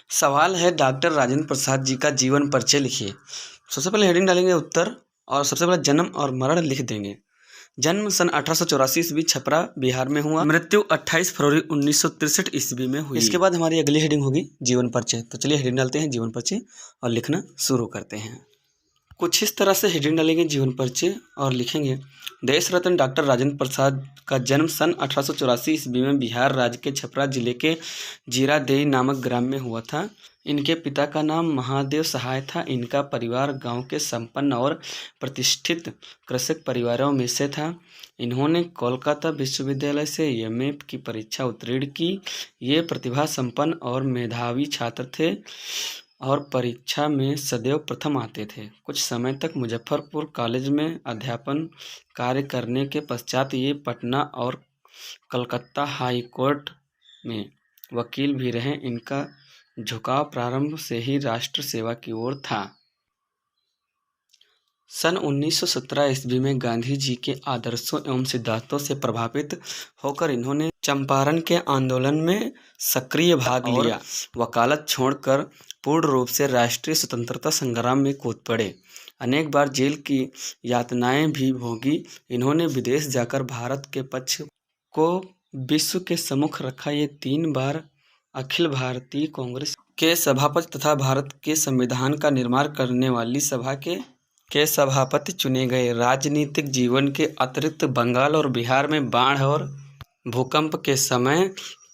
सवाल है डॉक्टर राजेंद्र प्रसाद जी का जीवन परिचय लिखिए। सबसे पहले हेडिंग डालेंगे उत्तर और सबसे पहले जन्म और मरण लिख देंगे। जन्म सन 1884 ईस्वी छपरा बिहार में हुआ। मृत्यु 28 फरवरी 1963 ईस्वी में हुई। इसके बाद हमारी अगली हेडिंग होगी जीवन परिचय। तो चलिए हेडिंग डालते हैं जीवन परिचय और लिखना शुरू करते हैं। कुछ इस तरह से हेडिंग डालेंगे जीवन परिचय और लिखेंगे देश रत्न डॉक्टर राजेंद्र प्रसाद का जन्म सन 1884 ईस्वी में बिहार राज्य के छपरा जिले के जीरादेई नामक ग्राम में हुआ था। इनके पिता का नाम महादेव सहाय था। इनका परिवार गांव के संपन्न और प्रतिष्ठित कृषक परिवारों में से था। इन्होंने कोलकाता विश्वविद्यालय से एमए की परीक्षा उत्तीर्ण की। ये प्रतिभा संपन्न और मेधावी छात्र थे और परीक्षा में सदैव प्रथम आते थे। कुछ समय तक मुजफ्फरपुर कॉलेज में अध्यापन कार्य करने के पश्चात ये पटना और कलकत्ता हाई कोर्ट में वकील भी रहे। इनका झुकाव प्रारंभ से ही राष्ट्र सेवा की ओर था। सन 1917 ईस्वी में गांधी जी के आदर्शों एवं सिद्धांतों से प्रभावित होकर इन्होंने चंपारण के आंदोलन में सक्रिय भाग लिया। वकालत छोड़कर पूर्ण रूप से राष्ट्रीय स्वतंत्रता संग्राम में कूद पड़े। अनेक बार जेल की यातनाएं भी भोगी। इन्होंने विदेश जाकर भारत के पक्ष को विश्व के सम्मुख रखा। ये 3 बार अखिल भारतीय कांग्रेस के सभापति तथा भारत के संविधान का निर्माण करने वाली सभा के सभापति चुने गए। राजनीतिक जीवन के अतिरिक्त बंगाल और बिहार में बाढ़ और भूकंप के समय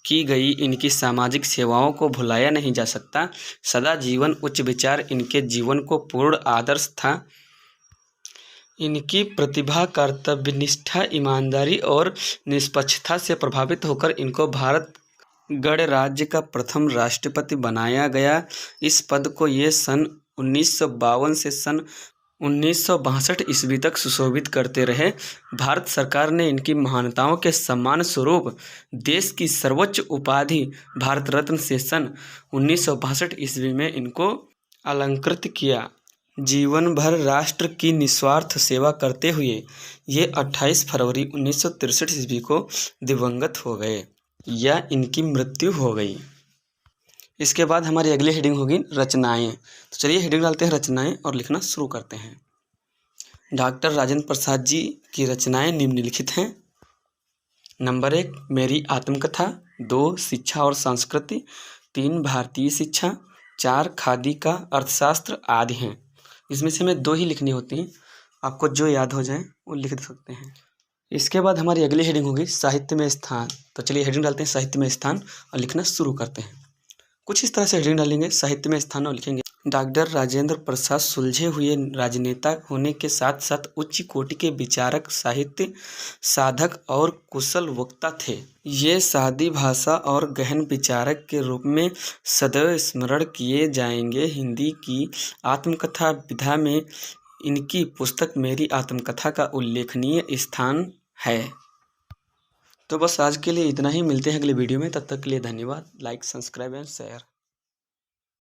की गई इनकी सामाजिक सेवाओं को भुलाया नहीं जा सकता। सदा जीवन उच्च विचार इनके जीवन को पूर्ण आदर्श था। इनकी प्रतिभा, कर्तव्यनिष्ठा, ईमानदारी और निष्पक्षता से प्रभावित होकर इनको भारत गणराज्य का प्रथम राष्ट्रपति बनाया गया। इस पद को ये सन 1952 से सन 1962 ईस्वी तक सुशोभित करते रहे। भारत सरकार ने इनकी महानताओं के सम्मान स्वरूप देश की सर्वोच्च उपाधि भारत रत्न से सन 1962 ईस्वी में इनको अलंकृत किया। जीवन भर राष्ट्र की निस्वार्थ सेवा करते हुए ये 28 फरवरी 1963 ईस्वी को दिवंगत हो गए या इनकी मृत्यु हो गई। इसके बाद हमारी अगली हेडिंग होगी रचनाएं। तो चलिए हेडिंग डालते हैं रचनाएं और लिखना शुरू करते हैं। डॉक्टर राजेंद्र प्रसाद जी की रचनाएं निम्नलिखित हैं। नंबर 1 मेरी आत्मकथा, 2 शिक्षा और संस्कृति, 3 भारतीय शिक्षा, 4 खादी का अर्थशास्त्र आदि हैं। इसमें से हमें 2 ही लिखनी होती हैं। आपको जो याद हो जाए वो लिख सकते हैं। इसके बाद हमारी अगली हेडिंग होगी साहित्य में स्थान। तो चलिए हेडिंग डालते हैं साहित्य में स्थान और लिखना शुरू करते हैं। कुछ इस तरह से हेडिंग डालेंगे साहित्य में स्थान और लिखेंगे डॉक्टर राजेंद्र प्रसाद सुलझे हुए राजनेता होने के साथ साथ उच्च कोटि के विचारक, साहित्य साधक और कुशल वक्ता थे। ये सादी भाषा और गहन विचारक के रूप में सदैव स्मरण किए जाएंगे। हिंदी की आत्मकथा विधा में इनकी पुस्तक मेरी आत्मकथा का उल्लेखनीय स्थान है। तो बस आज के लिए इतना ही। मिलते हैं अगले वीडियो में। तब तक के लिए धन्यवाद। Like, subscribe and share.